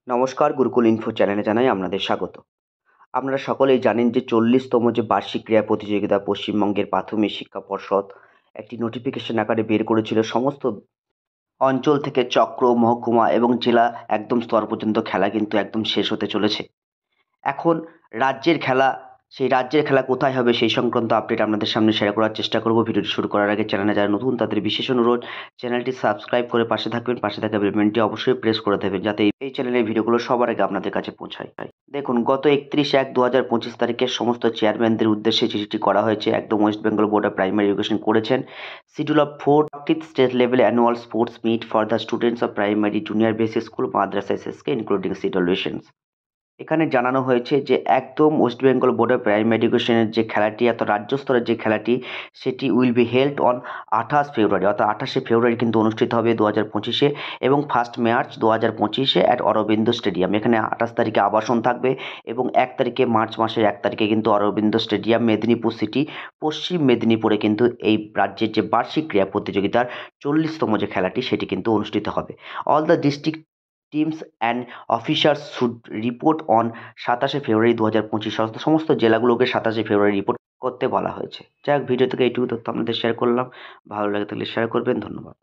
নমস্কার, গুরুকুল ইনফো চ্যানেলে জানাই আপনাদের স্বাগত। আপনারা সকলেই জানেন যে 40তম যে বার্ষিক ক্রীড়া প্রতিযোগিতা পশ্চিমবঙ্গের প্রাথমিক শিক্ষা পর্ষদ একটি নোটিফিকেশন আকারে বের করেছিল। সমস্ত অঞ্চল থেকে চক্র, মহকুমা এবং জেলা একদম স্তর পর্যন্ত খেলা কিন্তু একদম শেষ হতে চলেছে। এখন রাজ্যের খেলা, সেই রাজ্যের খেলা কোথায় হবে সেই সংক্রান্ত আপডেট আপনাদের সামনে শেয়ার করার চেষ্টা করব। ভিডিওটি শুরু করার আগে চ্যানেলে যারা নতুন তাদের বিশেষ অনুরোধ, চ্যানেলটি সাবস্ক্রাইব করে পাশে থাকবেন, পাশে থাকা বেল বাটনটি অবশ্যই প্রেস করে দেবেন যাতে এই চ্যানেলের ভিডিওগুলো সবার আগে আপনাদের কাছে পৌঁছায়। দেখুন, গত 31/1/2025 তারিখে সমস্ত চেয়ারম্যানদের উদ্দেশ্যে চিঠিটি করা হয়েছে। একদম West Bengal board of primary education করেছেন। Schedule of 40th state level annual sports meet for the students of primary junior basic school মাদ্রাসা এসএসকে ইনক্লুডিং সিটুয়েশনস। এখানে জানানো হয়েছে যে একদম West Bengal board of primary এডুকেশনের যে খেলাটি অর্থাৎ রাজ্য স্তরের যে খেলাটি সেটি will be held on 28 February, অর্থাৎ 28শে ফেব্রুয়ারি কিন্তু অনুষ্ঠিত হবে 2025-এ এবং 1 মার্চ 2025-এ অ্যাট অরবিন্দ স্টেডিয়াম। এখানে 28 তারিখে আবাসন থাকবে এবং 1 তারিখে মার্চ মাসের 1 তারিখে কিন্তু অরবিন্দ স্টেডিয়াম, মেদিনীপুর সিটি, পশ্চিম মেদিনীপুরে কিন্তু এই রাজ্যের যে বার্ষিক ক্রীড়া প্রতিযোগিতার 40তম যে খেলাটি সেটি কিন্তু অনুষ্ঠিত হবে। All the district teams and officers should report on 27শে ফেব্রুয়ারি 2025। সমস্ত জেলাগুলোকে 27শে ফেব্রুয়ারি রিপোর্ট করতে বলা হয়েছে। যাই হোক, ভিডিও থেকে এইটুকু তথ্য আপনাদের শেয়ার করলাম। ভালো লাগে থাকলে শেয়ার করবেন। ধন্যবাদ।